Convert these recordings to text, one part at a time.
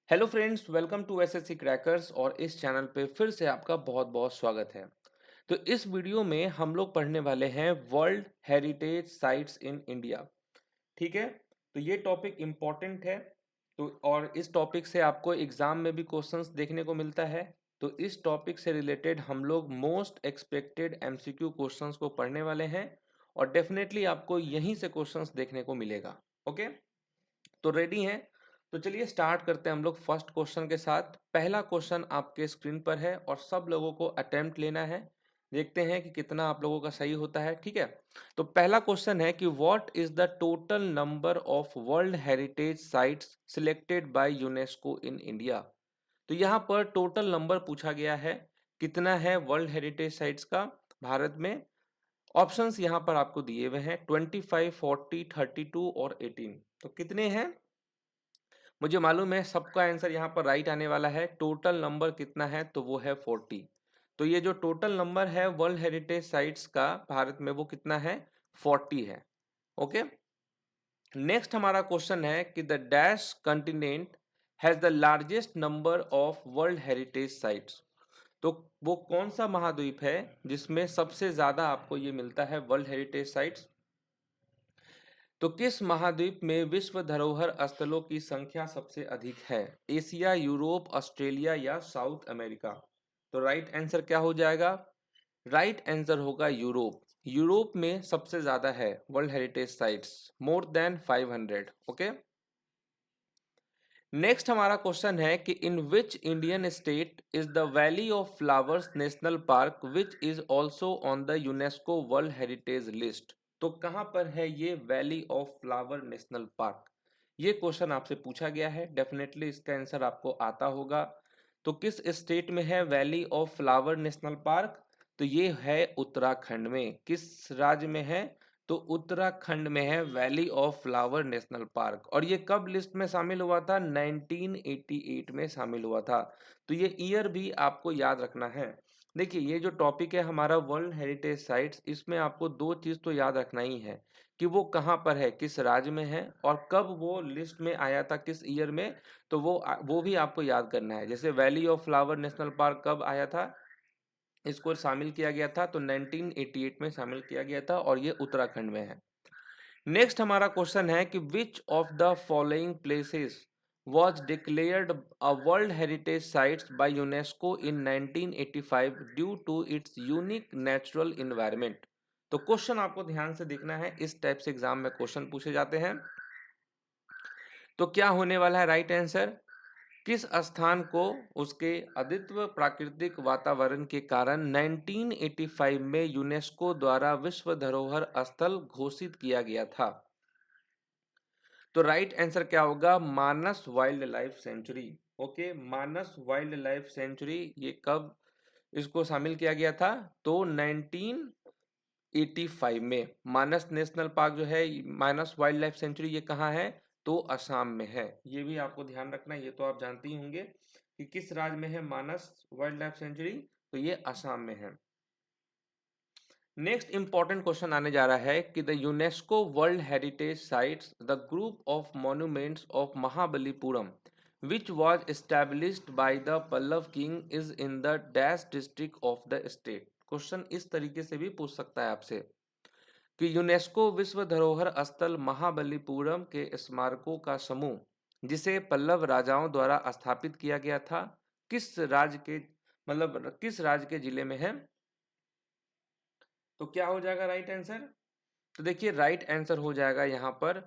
Hello friends, welcome to SSC crackers और इस channel पे फिर से आपका बहुत बहुत स्वागत है। तो इस वीडियो में हम लोग पढ़ने वाले हैं world heritage sites in India. ठीक है, तो ये टॉपिक इम्पोर्टेंट है। तो और इस टॉपिक से आपको एग्जाम में भी क्वेश्चंस देखने को मिलता है। तो इस टॉपिक से रिलेटेड हम लोग मोस्ट एक्सपेक्टेड एमसीक्यू क्वेश्चंस को पढ़ने वाले हैं और डेफिनेटली आपको यहीं से क्वेश्चंस देखने को मिलेगा। ओके, तो रेडी हैं? तो चलिए स्टार्ट करते हैं हम लोग फर्स्ट क्वेश्चन के साथ। पहला क्वेश्चन आपके स्क्रीन पर है और सब लोगों को अटेम्प्ट लेना है। देखते हैं कि कितना आप लोगों का सही होता है। ठीक है, तो पहला क्वेश्चन है कि what is the total number of world heritage sites selected by UNESCO in India. तो यहाँ पर टोटल नंबर पूछा गया है, कितना है वर्ल्ड हेरिटेज साइट्स का भारत में। ऑप्शंस यहाँ पर आपको दिए हुए हैं 25, 40, 32 और 18। तो कितने हैं? मुझे मालूम है सबका आंसर यहाँ पर राइट आने वाला है। टोटल नंबर कितना है? तो वो है 40। तो ये जो टोटल नंबर है वर्ल्ड हेरिटेज साइट्स का भारत में वो कितना है? 40 है। ओके, नेक्स्ट हमारा क्वेश्चन है कि the dash continent has the largest number of world heritage sites. तो वो कौन सा महाद्वीप है जिसमें सबसे ज्यादा आपको ये मिलता है वर्ल्ड हेरिटेज साइट्स? तो किस महाद्वीप में विश्व धरोहर स्थलों की संख्या सबसे अधिक है? एशिया, यूरोप, ऑस्ट्रेलिया या साउथ अमेरिका? तो राइट आंसर क्या हो जाएगा? राइट आंसर होगा यूरोप। यूरोप में सबसे ज्यादा है world heritage sites, more than 500। Okay, next हमारा क्वेश्चन है कि in which Indian state is the valley of flowers national park which is also on the UNESCO world heritage list. तो कहां पर है ये valley of flower national park? ये question आपसे पूछा गया है, डेफिनेटली इसका आंसर आपको आता होगा। तो किस स्टेट में है valley of flower national park? तो ये है उत्तराखंड में। किस राज्य में है? तो उत्तराखंड में है valley of flower national park. और ये कब लिस्ट में शामिल हुआ था? 1988 में शामिल हुआ था। तो ये ईयर भी आपको याद रखना है। देखिए, ये जो टॉपिक है हमारा वर्ल्ड हेरिटेज साइट्स, इसमें आपको दो चीज तो याद रखना ही है कि वो कहाँ पर है, किस राज्य में है और कब वो लिस्ट में आया था, किस ईयर में। तो वो भी आपको याद करना है। जैसे valley of flower national park कब आया था, इसको शामिल किया गया था, तो 1988 में शामिल किया गया था और ये उत्तराखंड में है। नेक्स्ट हमारा क्वेश्चन है कि which of the following places was declared a World Heritage Sites by UNESCO in 1985 due to its unique natural environment। तो क्वेश्चन आपको ध्यान से देखना है, इस टाइप से एग्जाम में क्वेश्चन पूछे जाते हैं। तो क्या होने वाला है राइट आंसर? किस स्थान को उसके अद्वितीय प्राकृतिक वातावरण के कारण 1985 में यूनेस्को द्वारा विश्व धरोहर स्थल घोषित किया गया था? तो राइट आंसर क्या होगा? मानस वाइल्ड लाइफ सेंचुरी। ओके, मानस वाइल्ड लाइफ सेंचुरी ये कब इसको शामिल किया गया था? तो 1985 में। मानस नेशनल पार्क जो है, मानस वाइल्ड लाइफ सेंचुरी, ये कहाँ है? तो असम में है। ये भी आपको ध्यान रखना है, ये तो आप जानते ही होंगे कि किस राज्य में है मानस वाइल्ड लाइफ सेंचुरी। तो ये असम में है। नेक्स्ट इंपॉर्टेंट क्वेश्चन आने जा रहा है कि the UNESCO world heritage sites the group of monuments of Mahabalipuram which was established by the Pallava king is in the dash district of the state. Question इस तरीके से भी पूछ सकता है आपसे कि यूनेस्को विश्व धरोहर स्थल महाबलीपुरम के स्मारकों का समूह जिसे पल्लव राजाओं द्वारा स्थापित किया गया था, किस राज्य के, मतलब किस राज्य के जिले में है? तो क्या हो जाएगा राइट आंसर? तो देखिए, राइट आंसर हो जाएगा यहाँ पर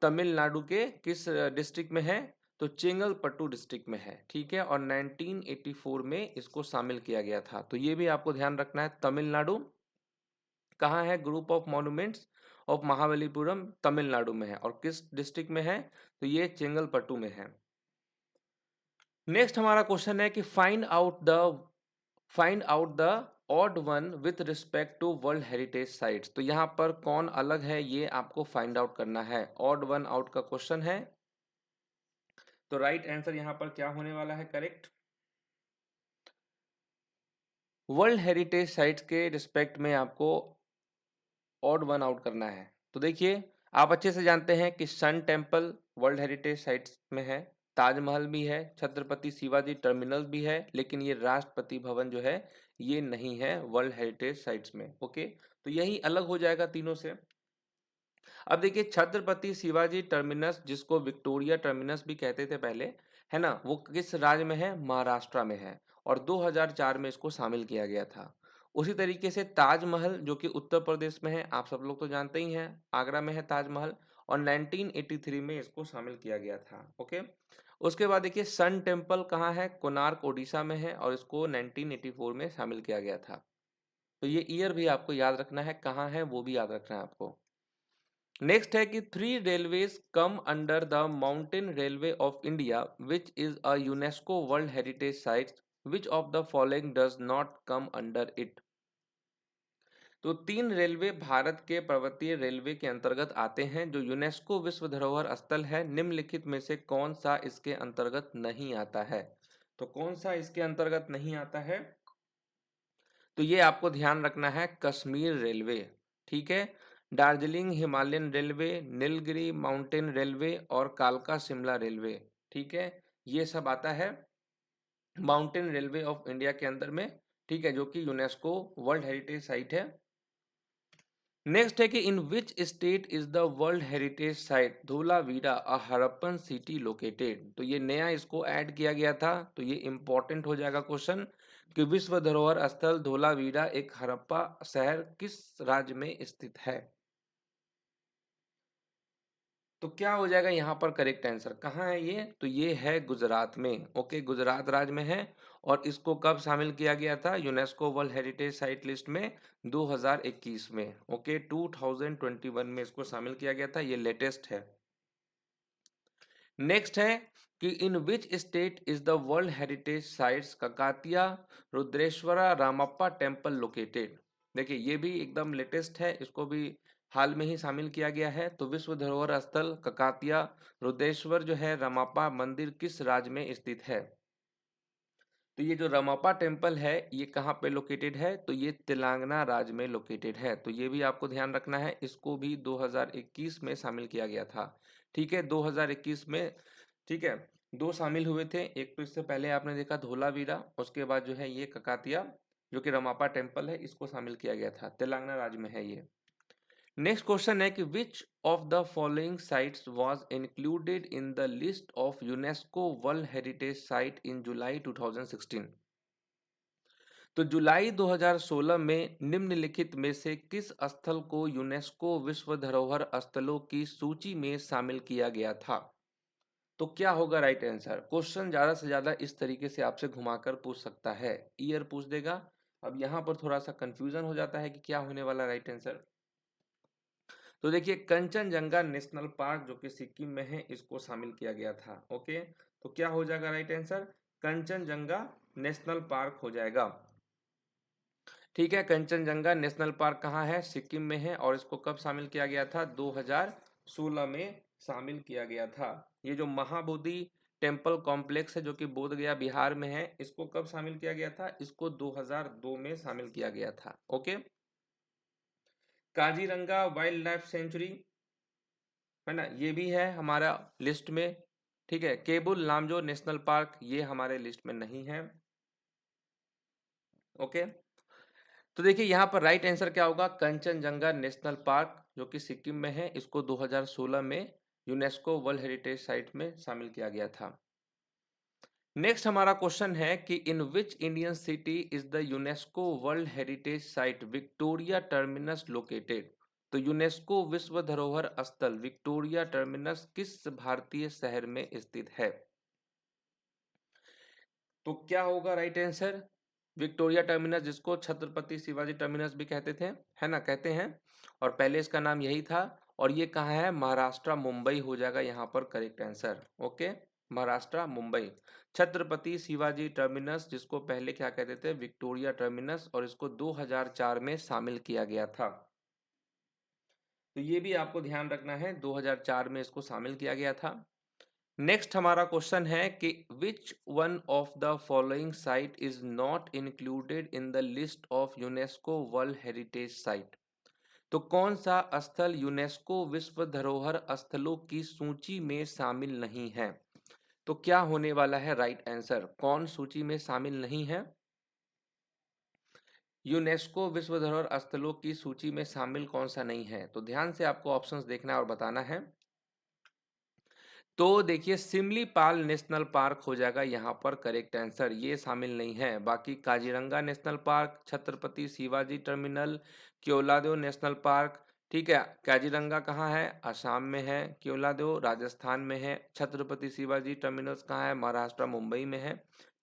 तमिलनाडु के किस डिस्ट्रिक्ट में है? तो चेंगलपट्टू डिस्ट्रिक्ट में है। ठीक है, और 1984 में इसको शामिल किया गया था। तो ये भी आपको ध्यान रखना है। तमिलनाडु कहाँ है? Group of monuments of Mahabalipuram Tamil Nadu में है। और किस डिस्ट्रिक्ट में है? तो ये चेंगलपट्टू में है। नेक्स्ट हमारा क्वेश्चन है कि find out the odd one with respect to world heritage sites. तो यहाँ पर कौन अलग है ये आपको फाइंड आउट करना है। ऑड वन आउट का क्वेश्चन है। तो राइट आंसर यहाँ पर क्या होने वाला है? करेक्ट, वर्ल्ड हेरिटेज साइट्स के रिस्पेक्ट में आपको ऑड वन आउट करना है। तो देखिए, आप अच्छे से जानते हैं कि sun temple world heritage sites में है। ताजमहल भी है, छत्रपति शिवाजी टर्मिनस भी है, लेकिन ये राष्ट्रपति भवन जो है ये नहीं है वर्ल्ड हेरिटेज साइट्स में। ओके, तो यही अलग हो जाएगा तीनों से। अब देखिए छत्रपति शिवाजी टर्मिनस, जिसको विक्टोरिया टर्मिनस भी कहते थे पहले, है ना, वो किस राज्य में है? महाराष्ट्र में है, और 2004 में इसको शामिल किया गया था। उसी तरीके से ताजमहल जो कि उत्तर प्रदेश में है, आप सब लोग तो जानते ही हैं, आगरा में है ताजमहल, और 1983 में इसको शामिल किया गया था। ओके, उसके बाद देखिए सन टेम्पल कहाँ है? कोणार्क ओडिशा में है, और इसको 1984 में शामिल किया गया था। तो ये ईयर भी आपको याद रखना है, कहाँ है वो भी याद रखना है आपको। नेक्स्ट है कि 3 railways come under the mountain railway of India which is a UNESCO world heritage site, which of the following does not come under it. तो 3 रेलवे भारत के पर्वतीय रेलवे के अंतर्गत आते हैं जो यूनेस्को विश्व धरोहर स्थल है। निम्नलिखित में से कौन सा इसके अंतर्गत नहीं आता है? तो कौन सा इसके अंतर्गत नहीं आता है? तो ये आपको ध्यान रखना है, कश्मीर रेलवे, ठीक है, Darjeeling Himalayan railway, Nilgiri mountain railway और कालका शिमला रेलवे, ठीक है, ये सब आता है माउंटेन रेलवे ऑफ इंडिया के अंदर में, ठीक है, जो कि यूनेस्को वर्ल्ड हेरिटेज साइट है। नेक्स्ट है कि in which state is the world heritage site Dholavira a Harappan city located. तो ये नया इसको ऐड किया गया था, तो ये इंपॉर्टेंट हो जाएगा क्वेश्चन कि विश्व धरोहर स्थल धोलावीरा एक हड़प्पा शहर किस राज्य में स्थित है। तो क्या हो जाएगा यहाँ पर करेक्ट आंसर? कहाँ है ये? तो ये है गुजरात में। ओके, गुजरात राज्य में है, और इसको कब शामिल किया गया था UNESCO world heritage site list में? 2021 में। ओके, 2021 में इसको शामिल किया गया था, ये लेटेस्ट है। नेक्स्ट है कि in which state is the world heritage sites Kakatiya Rudreshwara Ramappa temple located. देखिए ये भी एकदम लेटेस्ट है, इसको भी हाल में ही शामिल किया गया है। तो विश्व धरोहर स्थल ककातिया रुद्रेश्वर जो है रामप्पा मंदिर किस राज्य में स्थित है? तो ये जो रमापा टेम्पल है ये कहाँ पे लोकेटेड है? तो ये तेलंगाना राज्य में लोकेटेड है। तो ये भी आपको ध्यान रखना है, इसको भी 2021 में शामिल किया गया था। ठीक है, 2021 में, ठीक है, दो शामिल हुए थे। एक तो इससे पहले आपने देखा धोलावीरा, उसके बाद जो है ये ककातिया जो कि रमापा टेम्पल है, इसको शामिल किया गया था। तेलंगाना राज्य में है ये। नेक्स्ट क्वेश्चन है कि which of the following sites was included in the list of UNESCO world heritage site in July 2016। तो जुलाई 2016 में निम्नलिखित में से किस स्थल को यूनेस्को विश्व धरोहर स्थलों की सूची में शामिल किया गया था? तो क्या होगा राइट आंसर? क्वेश्चन ज्यादा से ज्यादा इस तरीके से आपसे घुमाकर पूछ सकता है, ईयर पूछ देगा। अब यहाँ पर थोड़ा सा कंफ्यूजन हो जाता है कि क्या होने वाला राइट आंसर। तो देखिए कंचनजंगा नेशनल पार्क जो कि सिक्किम में है, इसको शामिल किया गया था। ओके, तो क्या हो जाएगा right answer? Kanchenjunga national park हो जाएगा। ठीक है, कंचनजंगा नेशनल पार्क कहाँ है? सिक्किम में है, और इसको कब शामिल किया गया था? 2016 में शामिल किया गया था। ये जो महाबोधि टेम्पल कॉम्प्लेक्स है जो कि बोध गया बिहार में है, इसको कब शामिल किया गया था? इसको 2002 में शामिल किया गया था। Okay, Kaziranga wild life sanctuary है ना, ये भी है हमारा लिस्ट में। ठीक है, केबुल लामजो नेशनल पार्क ये हमारे लिस्ट में नहीं है। ओके, तो देखिए यहाँ पर राइट आंसर क्या होगा? कंचनजंगा नेशनल पार्क जो कि सिक्किम में है, इसको 2016 में यूनेस्को वर्ल्ड हेरिटेज साइट में शामिल किया गया था। नेक्स्ट हमारा क्वेश्चन है कि in which Indian city is the UNESCO world heritage site Victoria Terminus located. तो यूनेस्को विश्व धरोहर स्थल विक्टोरिया टर्मिनस किस भारतीय शहर में स्थित है? तो क्या होगा राइट आंसर? विक्टोरिया टर्मिनस, जिसको छत्रपति शिवाजी टर्मिनस भी कहते थे, है ना, कहते हैं, और पहले इसका नाम यही था। और ये कहाँ है? महाराष्ट्र, मुंबई हो जाएगा यहाँ पर correct answer. Okay, Maharashtra Mumbai. Chhatrapati Shivaji terminus, जिसको पहले क्या कहते थे? विक्टोरिया टर्मिनस, और इसको 2004 में शामिल किया गया था। तो ये भी आपको ध्यान रखना है, 2004 में इसको शामिल किया गया था। नेक्स्ट हमारा क्वेश्चन है कि which one of the following site is not included in the list of UNESCO world heritage site. तो कौन सा स्थल यूनेस्को विश्व धरोहर स्थलों की सूची में शामिल नहीं है? तो क्या होने वाला है राइट आंसर? कौन सूची में शामिल नहीं है? यूनेस्को विश्व धरोहर स्थलों की सूची में शामिल कौन सा नहीं है? तो ध्यान से आपको ऑप्शंस देखना है और बताना है। तो देखिए सिमलीपाल नेशनल पार्क हो जाएगा यहाँ पर करेक्ट आंसर, ये शामिल नहीं है। बाकी Kaziranga national park, Chhatrapati Shivaji terminal, Keoladeo national park, ठीक है। काजीरंगा कहाँ है? असम में है। केओलादेव राजस्थान में है। छत्रपति शिवाजी टर्मिनल्स कहाँ है? महाराष्ट्र मुंबई में है,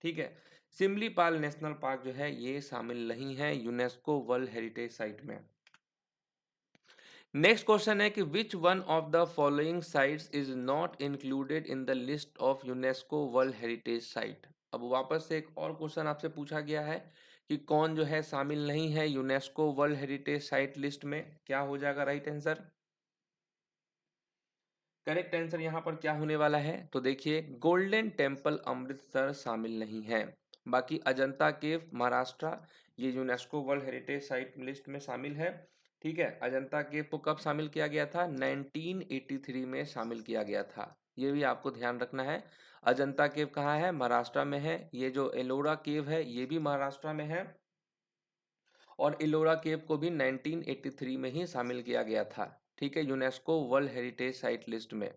ठीक है। सिमलीपाल नेशनल पार्क जो है ये शामिल नहीं है यूनेस्को वर्ल्ड हेरिटेज साइट में। नेक्स्ट क्वेश्चन है कि which one of the following sites is not included in the list of UNESCO world heritage site. अब वापस से एक और क्वेश्चन आपसे पूछा गया है कि कौन जो है शामिल नहीं है UNESCO world heritage site list में। क्या हो जाएगा राइट आंसर? करेक्ट आंसर यहाँ पर क्या होने वाला है? तो देखिए गोल्डन टेम्पल अमृतसर शामिल नहीं है। बाकी अजंता केव महाराष्ट्र ये UNESCO world heritage site list में शामिल है, ठीक है। अजंता केव को कब शामिल किया गया था? 1983 में शामिल किया गया था, ये भी आपको ध्यान रखना है। अजंता केव कहाँ है? महाराष्ट्र में है। ये जो एलोरा केव है ये भी महाराष्ट्र में है, और इलोरा केव को भी 1983 में ही शामिल किया गया था, ठीक है, UNESCO world heritage site list में।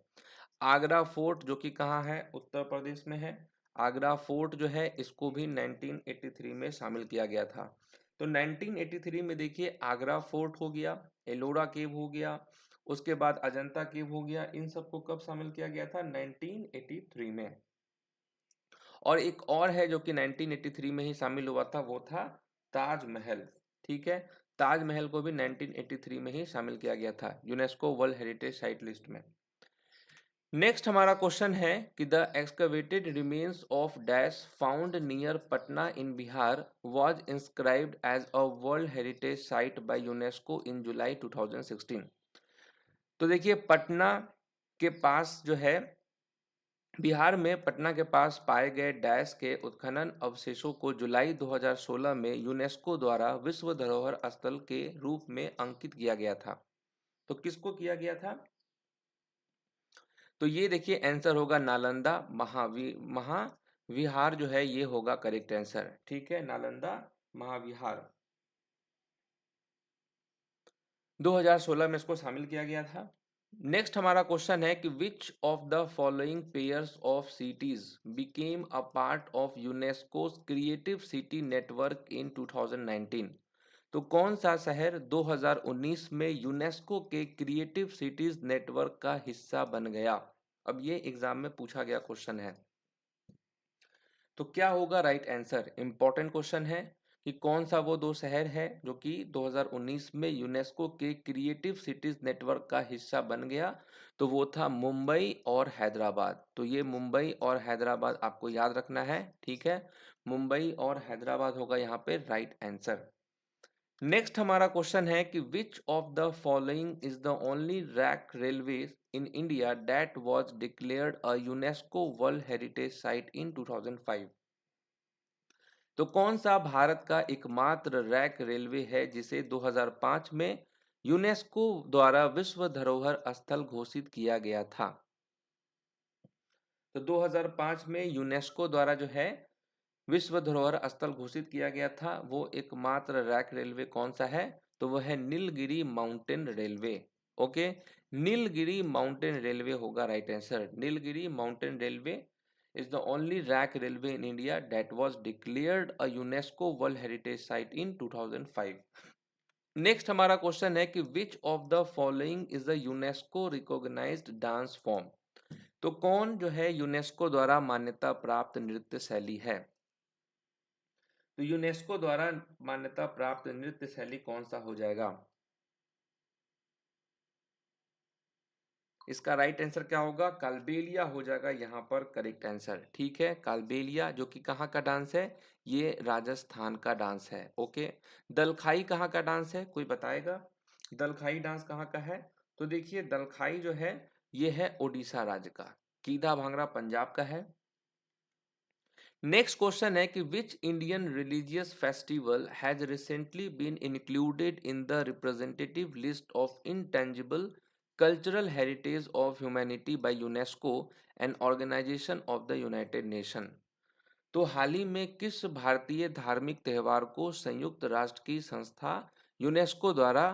आगरा फोर्ट जो कि कहाँ है? उत्तर प्रदेश में है। आगरा फोर्ट जो है इसको भी 1983 में शामिल किया गया था। तो 1983 में देखिए आगरा फोर्ट हो गया, एलोरा केव हो गया, उसके बाद अजंता केव हो गया, इन सबको कब शामिल किया गया था? 1983 में। और एक और है जो कि 1983 में ही शामिल हुआ था, वो था ताजमहल, ठीक है। ताजमहल को भी 1983 में ही शामिल किया गया था UNESCO world heritage site list में। नेक्स्ट हमारा क्वेश्चन है कि the excavated remains of dash found near Patna in Bihar was inscribed as a world heritage site by UNESCO in July 2016। तो देखिए पटना के पास जो है, बिहार में पटना के पास पाए गए डैश के उत्खनन अवशेषों को जुलाई 2016 में यूनेस्को द्वारा विश्व धरोहर स्थल के रूप में अंकित किया गया था। तो किसको किया गया था? तो ये देखिए आंसर होगा नालंदा महाविहार जो है ये होगा करेक्ट आंसर, ठीक है। नालंदा महाविहार 2016 में इसको शामिल किया गया था। नेक्स्ट हमारा क्वेश्चन है कि which of the following pairs of cities became a part of UNESCO's creative city network इन 2019। तो कौन सा शहर 2019 में यूनेस्को के क्रिएटिव सिटीज नेटवर्क का हिस्सा बन गया? अब ये एग्जाम में पूछा गया क्वेश्चन है, तो क्या होगा राइट आंसर? इंपॉर्टेंट क्वेश्चन है कि कौन सा वो दो शहर है जो कि 2019 में यूनेस्को के क्रिएटिव सिटीज नेटवर्क का हिस्सा बन गया। तो वो था मुंबई और हैदराबाद। तो ये मुंबई और हैदराबाद आपको याद रखना है, ठीक है। मुंबई और हैदराबाद होगा यहाँ पे राइट आंसर। नेक्स्ट हमारा क्वेश्चन है कि which of the following is the only rack railway in India that was declared a UNESCO world heritage site in 2005। तो कौन सा भारत का एकमात्र रैक रेलवे है जिसे 2005 में यूनेस्को द्वारा विश्व धरोहर स्थल घोषित किया गया था? तो 2005 में यूनेस्को द्वारा जो है विश्व धरोहर स्थल घोषित किया गया था, वो एकमात्र रैक रेलवे कौन सा है? तो वह है Nilgiri mountain railway, okay. Nilgiri mountain railway होगा right answer. Nilgiri mountain railway is the only rack railway in India that was declared a UNESCO world heritage site in 2005। Next हमारा क्वेश्चन है कि which of the following is the UNESCO recognized dance form. तो कौन जो है UNESCO द्वारा मान्यता प्राप्त नृत्य शैली है? तो यूनेस्को द्वारा मान्यता प्राप्त नृत्य शैली कौन सा हो जाएगा? इसका राइट आंसर क्या होगा? कालबेलिया हो जाएगा यहाँ पर करेक्ट आंसर, ठीक है। कालबेलिया जो कि कहाँ का डांस है? ये राजस्थान का डांस है, ओके। दलखाई कहाँ का डांस है? कोई बताएगा दलखाई डांस कहाँ का है? तो देखिए दलखाई जो है ये है ओडिशा राज्य का, कीधा भांगड़ा पंजाब का है। नेक्स्ट क्वेश्चन है कि which Indian religious festival has recently been included in the representative list of intangible cultural heritage of humanity by UNESCO and organization of the United Nation. तो हाल ही में किस भारतीय धार्मिक त्योहार को संयुक्त राष्ट्र की संस्था यूनेस्को द्वारा,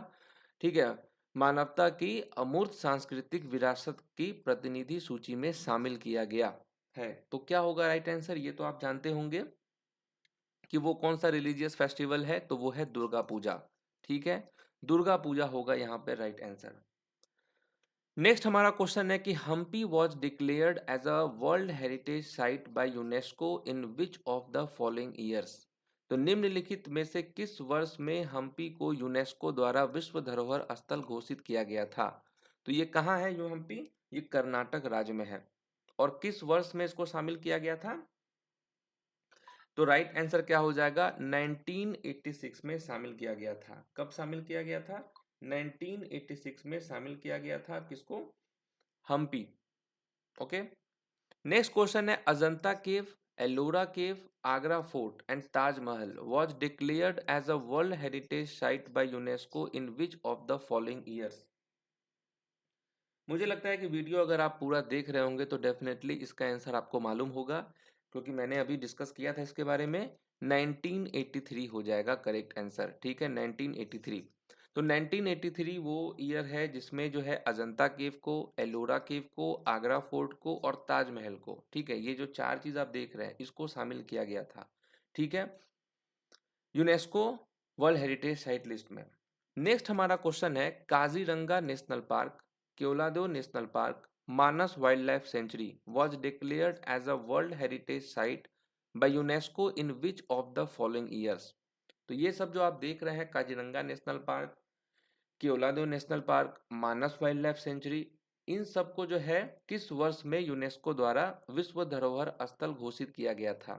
ठीक है, मानवता की अमूर्त सांस्कृतिक विरासत की प्रतिनिधि सूची में शामिल किया गया है? तो क्या होगा राइट आंसर? ये तो आप जानते होंगे कि वो कौन सा रिलीजियस फेस्टिवल है, तो वो है दुर्गा पूजा। ठीक है, दुर्गा पूजा होगा यहाँ पे राइट आंसर। नेक्स्ट हमारा क्वेश्चन है कि Hampi was declared as a world heritage site by UNESCO in which of the following years? तो निम्नलिखित में से किस वर्ष में हम्पी को यूनेस्को द्वारा विश्व धरोहर स्थल घोषित किया गया था? तो ये कहाँ है यो हम्पी? ये कर्नाटक राज्य में है। और किस वर्ष में इसको शामिल किया गया था? तो राइट आंसर क्या हो जाएगा? 1986 में शामिल किया गया था। कब शामिल किया गया था? 1986 में शामिल किया गया था किसको? हम्पी। ओके। नेक्स्ट क्वेश्चन है Ajanta cave, Ellora cave, Agra fort and Taj Mahal was declared as a world heritage site by UNESCO in which of the following years? मुझे लगता है कि वीडियो अगर आप पूरा देख रहे होंगे तो डेफिनेटली इसका आंसर आपको मालूम होगा, क्योंकि मैंने अभी डिस्कस किया था इसके बारे में। 1983 हो जाएगा करेक्ट आंसर। ठीक है, 1983। तो 1983 वो ईयर है जिसमें जो है अजंता केव को, एलोरा केव को, आगरा फोर्ट को और ताजमहल को, ठीक है, ये जो चार चीज आप देख रहे हैं इसको शामिल किया गया था, ठीक है, UNESCO world heritage site list में। नेक्स्ट हमारा क्वेश्चन है Kaziranga national park, Keoladeo national park, Manas wildlife sanctuary was declared as a world heritage site by UNESCO in which of the following years? तो ये सब जो आप देख रहे हैं Kaziranga national park, Keoladeo national park, Manas wildlife sanctuary, इन सबको जो है किस वर्ष में यूनेस्को द्वारा विश्व धरोहर स्थल घोषित किया गया था?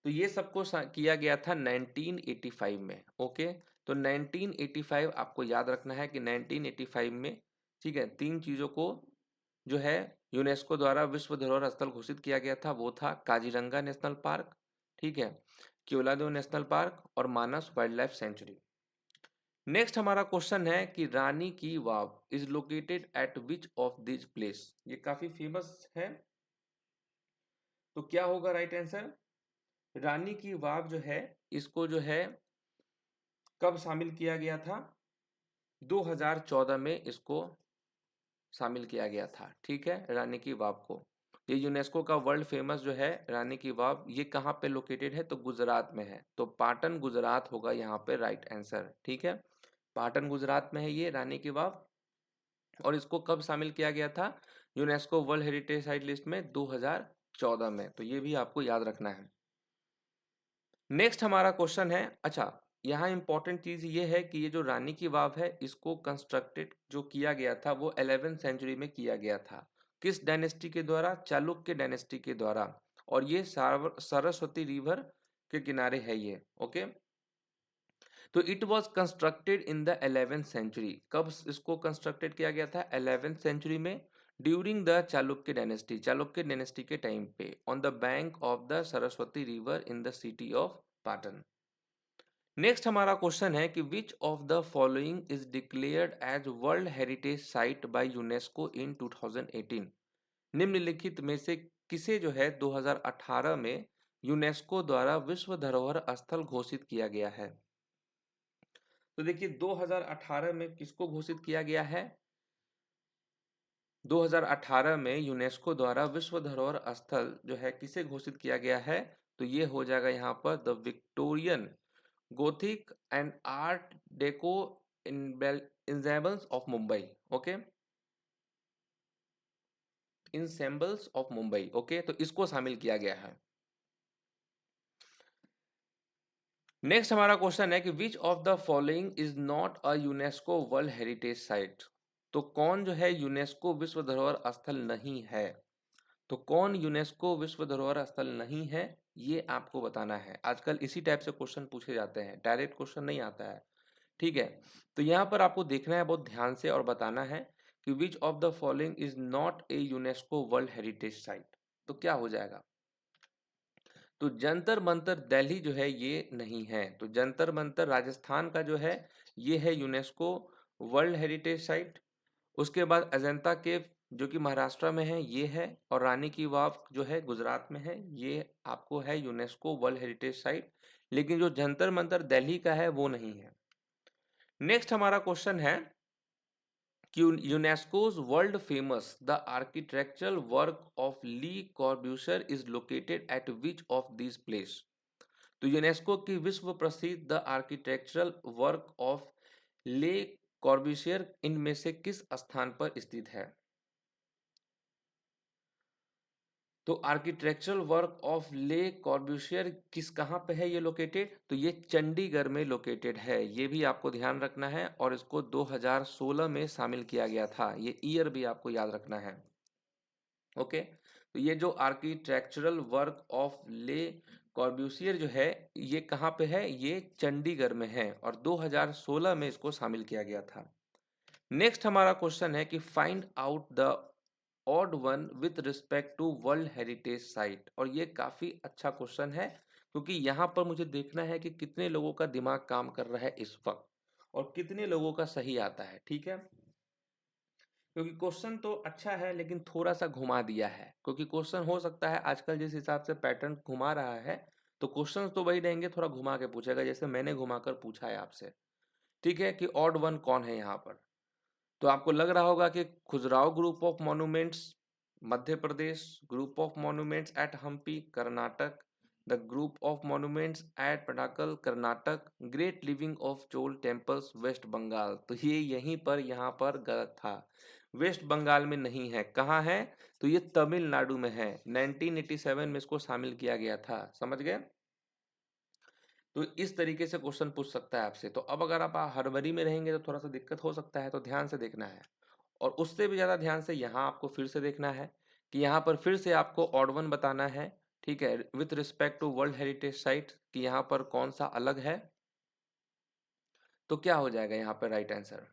तो ये सबको किया गया था 1985 में। ओके, तो 1985 आपको याद रखना है कि 1985 में, ठीक है, तीन चीजों को जो है यूनेस्को द्वारा विश्व धरोहर स्थल घोषित किया गया था। वो था काजीरंगा नेशनल पार्क, ठीक है, केवलादेव नेशनल पार्क और Manas wildlife sanctuary. Next हमारा क्वेश्चन है कि Rani ki Vav is located at which of this place? ये काफी फेमस है, तो क्या होगा राइट आंसर? रानी की वाव जो है इसको जो है कब शामिल किया गया था? 2014 में इसको शामिल किया गया था, ठीक है, रानी की वाव को। ये यूनेस्को का वर्ल्ड फेमस जो है रानी की वाव, ये कहाँ पे लोकेटेड है? तो गुजरात में है। तो पाटन गुजरात होगा यहाँ पे राइट आंसर, ठीक है, पाटन गुजरात में है ये रानी की वाव। और इसको कब शामिल किया गया था UNESCO world heritage site list में? 2014 में। तो ये भी आपको याद रखना है। नेक्स्ट हमारा क्वेश्चन है, अच्छा, यहाँ इंपॉर्टेंट चीज ये है कि ये जो रानी की वाव है इसको कंस्ट्रक्टेड जो किया गया था वो 11th सेंचुरी में किया गया था। किस डायनेस्टी के द्वारा? चालुक्य डायनेस्टी के द्वारा। और ये सरस्वती रिवर के किनारे है ये। ओके, तो it was constructed in the 11th century. कब इसको कंस्ट्रक्टेड किया गया था? 11th सेंचुरी में, during the Chalukya dynasty, Chalukya dynasty के टाइम पे, on the bank of the Saraswati river in the city of Patan. Next हमारा क्वेश्चन है कि which of the following is declared as world heritage site by UNESCO in 2018? निम्नलिखित में से किसे जो है 2018 में यूनेस्को द्वारा विश्व धरोहर स्थल घोषित किया गया है? तो देखिए 2018 में किसको घोषित किया गया है? 2018 में यूनेस्को द्वारा विश्व धरोहर स्थल जो है किसे घोषित किया गया है? तो ये हो जाएगा यहाँ पर the Victorian Gothic and art deco ensembles of Mumbai. Okay, ensembles of Mumbai. Okay, तो इसको शामिल किया गया है। नेक्स्ट हमारा क्वेश्चन है कि which of the following is not a UNESCO world heritage site? तो कौन जो है यूनेस्को विश्व धरोहर स्थल नहीं है? तो कौन यूनेस्को विश्व धरोहर स्थल नहीं है, ये आपको बताना है। आजकल इसी टाइप से क्वेश्चन पूछे जाते हैं, डायरेक्ट क्वेश्चन नहीं आता है, ठीक है। तो यहाँ पर आपको देखना है बहुत ध्यान से और बताना है कि which of the following is not a UNESCO world heritage site? तो क्या हो जाएगा? तो जंतर मंतर दिल्ली जो है ये नहीं है। तो जंतर मंतर राजस्थान का जो है ये है यूनेस्को वर्ल्ड हेरिटेज साइट। उसके बाद अजंता केव जो कि महाराष्ट्र में है ये है, और रानी की वाव जो है गुजरात में है, ये आपको है यूनेस्को वर्ल्ड हेरिटेज साइट। लेकिन जो जंतर मंतर दिल्ली का है वो नहीं है। नेक्स्ट हमारा क्वेश्चन है कि UNESCO's world famous the architectural work of Le Corbusier is located at which of this place. तो यूनेस्को की विश्व प्रसिद्ध द आर्किटेक्चरल वर्क ऑफ ले कॉर्ब्यूसियर इनमें से किस स्थान पर स्थित है। तो आर्किटेक्चरल वर्क ऑफ ले कॉर्ब्यूसियर किस कहाँ पे है ये लोकेटेड, तो ये चंडीगढ़ में लोकेटेड है। ये भी आपको ध्यान रखना है, और इसको 2016 में शामिल किया गया था। ये ईयर भी आपको याद रखना है। ओके, तो ये जो आर्किटेक्चरल वर्क ऑफ ले कॉर्ब्यूसियर जो है ये कहाँ पे है, ये चंडीगढ़ में है, और 2016 में इसको शामिल किया गया था। नेक्स्ट हमारा क्वेश्चन है कि find out the odd one with respect to world heritage site. और ये काफी अच्छा क्वेश्चन है, क्योंकि यहाँ पर मुझे देखना है कि कितने लोगों का दिमाग काम कर रहा है इस वक्त, और कितने लोगों का सही आता है। ठीक है, क्योंकि क्वेश्चन तो अच्छा है लेकिन थोड़ा सा घुमा दिया है, क्योंकि क्वेश्चन हो सकता है आजकल जिस हिसाब से पैटर्न घुमा रहा है, तो क्वेश्चन तो वही रहेंगे, थोड़ा घुमा के पूछेगा, जैसे मैंने घुमाकर पूछा है आपसे। ठीक है, कि ऑड वन कौन है यहाँ पर। तो आपको लग रहा होगा कि Khajuraho group of monuments Madhya Pradesh, group of monuments at Hampi Karnataka, the group of monuments at Pattadakal Karnataka, great living of Chola temples West Bengal. तो ये यहीं पर यहाँ पर गलत था, वेस्ट बंगाल में नहीं है। कहाँ है, तो ये तमिलनाडु में है। 1987 में इसको शामिल किया गया था। समझ गए। तो इस तरीके से क्वेश्चन पूछ सकता है आपसे। तो अब अगर आप हड़बड़ी में रहेंगे तो थोड़ा सा दिक्कत हो सकता है, तो ध्यान से देखना है। और उससे भी ज़्यादा ध्यान से यहाँ आपको फिर से देखना है कि यहाँ पर फिर से आपको ऑड वन बताना है। ठीक है, with respect to world heritage site कि यहाँ पर कौन सा अलग है। तो क्या हो जाएगा यहाँ पर राइट आंसर।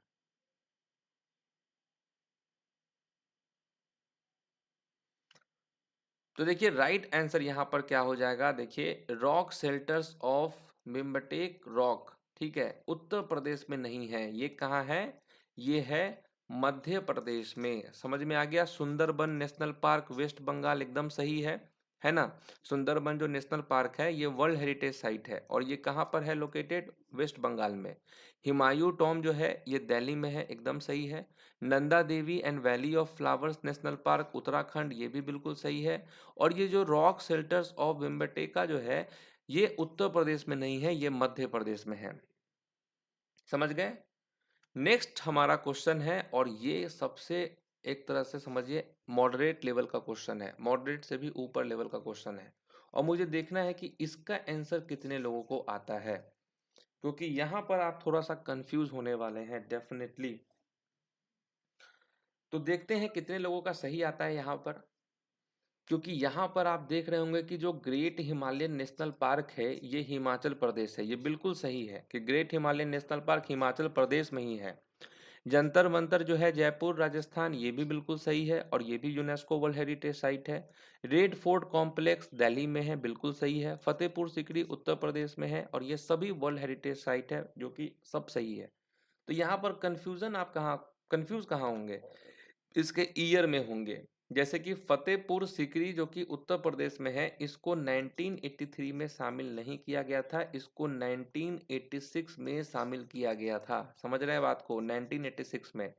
तो देखिए राइट आंसर यहाँ पर क्या हो जाएगा, देखिए रॉक शेल्टर्स ऑफ मिम्बटेक रॉक। ठीक है, उत्तर प्रदेश में नहीं है, ये कहाँ है, ये है मध्य प्रदेश में। समझ में आ गया। सुंदरबन नेशनल पार्क वेस्ट बंगाल एकदम सही है ना। सुंदरबन जो नेशनल पार्क है ये वर्ल्ड हेरिटेज साइट है, और ये कहाँ पर है लोकेटेड, वेस्ट बंगाल में। हिमायू टॉम जो है ये दिल्ली में है, एकदम सही है। Nanda Devi and valley of flowers national park Uttarakhand, ये भी बिल्कुल सही है। और ये जो रॉक शेल्टर्स ऑफ विम्बटेका जो है ये उत्तर प्रदेश में नहीं है, ये मध्य प्रदेश में है। समझ गए। नेक्स्ट हमारा क्वेश्चन है, और ये सबसे एक तरह से समझिए मॉडरेट लेवल का क्वेश्चन है, मॉडरेट से भी ऊपर लेवल का क्वेश्चन है। और मुझे देखना है कि इसका आंसर कितने लोगों को आता है, क्योंकि यहाँ पर आप थोड़ा सा कंफ्यूज होने वाले हैं डेफिनेटली। तो देखते हैं कितने लोगों का सही आता है यहाँ पर। क्योंकि यहाँ पर आप देख रहे होंगे कि जो ग्रेट हिमालयन नेशनल पार्क है ये हिमाचल प्रदेश है। ये बिल्कुल सही है कि great Himalayan national park Himachal Pradesh में ही है। जंतर मंतर जो है जयपुर राजस्थान, ये भी बिल्कुल सही है, और ये भी यूनेस्को वर्ल्ड हेरिटेज साइट है। रेड फोर्ट कॉम्प्लेक्स दिल्ली में है, बिल्कुल सही है। फतेहपुर सीकरी उत्तर प्रदेश में है, और ये सभी वर्ल्ड हेरिटेज साइट है, जो कि सब सही है। तो यहाँ पर कंफ्यूजन आप कहाँ कंफ्यूज कहाँ होंगे, इसके ईयर में होंगे। जैसे कि फतेहपुर सीकरी जो कि उत्तर प्रदेश में है, इसको 1983 में शामिल नहीं किया गया था, इसको 1986 में शामिल किया गया था। समझ रहे हैं बात को, 1986 में।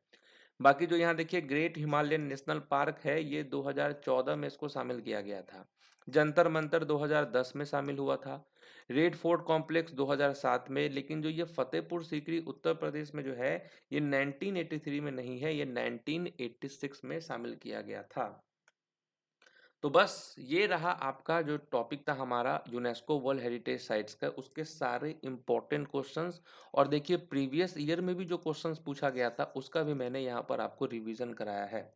बाकी जो यहाँ देखिए ग्रेट हिमालयन नेशनल पार्क है ये 2014 में इसको शामिल किया गया था। जंतर मंतर 2010 में शामिल हुआ था। रेड फोर्ट कॉम्प्लेक्स 2007 में। लेकिन जो ये फतेहपुर सीकरी उत्तर प्रदेश में जो है ये 1983 में नहीं है, ये 1986 में शामिल किया गया था। तो बस ये रहा आपका जो टॉपिक था हमारा यूनेस्को वर्ल्ड हेरिटेज साइट्स का, उसके सारे इंपॉर्टेंट क्वेश्चंस। और देखिए प्रीवियस ईयर में भी जो क्वेश्चंस पूछा गया था उसका भी मैंने यहाँ पर आपको रिवीजन कराया है।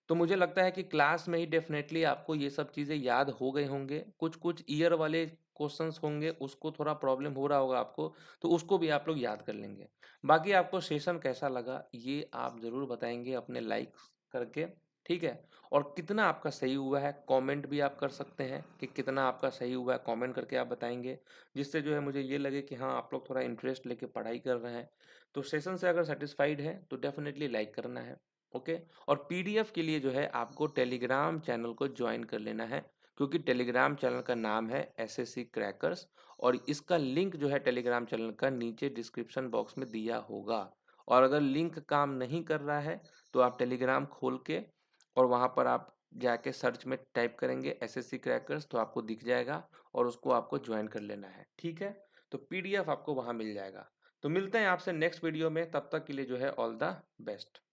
तो मुझे लगता है कि क्लास में ही डेफिनेटली आपको ये सब चीज़ें याद हो गए होंगे। कुछ कुछ ईयर वाले क्वेश्चंस होंगे उसको थोड़ा प्रॉब्लम हो रहा होगा आपको, तो उसको भी आप लोग याद कर लेंगे। बाकी आपको सेशन कैसा लगा ये आप ज़रूर बताएंगे अपने लाइक करके। ठीक है? और कितना आपका सही हुआ है, कमेंट भी आप कर सकते हैं कि कितना आपका सही हुआ है, कमेंट करके आप बताएँगे, जिससे जो है मुझे ये लगे कि हाँ, आप लोग थोड़ा इंटरेस्ट लेके पढ़ाई कर रहे हैं। तो सेशन से अगर सैटिस्फाइड हैं, तो डेफ़िनेटली लाइक करना है, ओके? और पीडीएफ के लिए जो है आपको टेलीग्राम चैनल को जॉइन कर लेना है, क्योंकि टेलीग्राम चैनल का नाम है एसएससी क्रैकर्स और इसका लिंक जो है टेलीग्राम चैनल का नीचे डिस्क्रिप्शन बॉक्स में दिया होगा। और अगर लिंक काम नहीं कर रहा है, तो आप टेलीग्राम खोल के और वहाँ पर आप जाके सर्च में टाइप करेंगे एसएससी क्रैकर्स तो आपको दिख जाएगा और उसको आपको ज्वाइन कर लेना है, ठीक है? तो पीडीएफ आपको वहाँ मिल जाएगा। तो मिलते हैं आपसे नेक्स्ट वीडियो में, तब तक के लिए जो है ऑल द बेस्ट।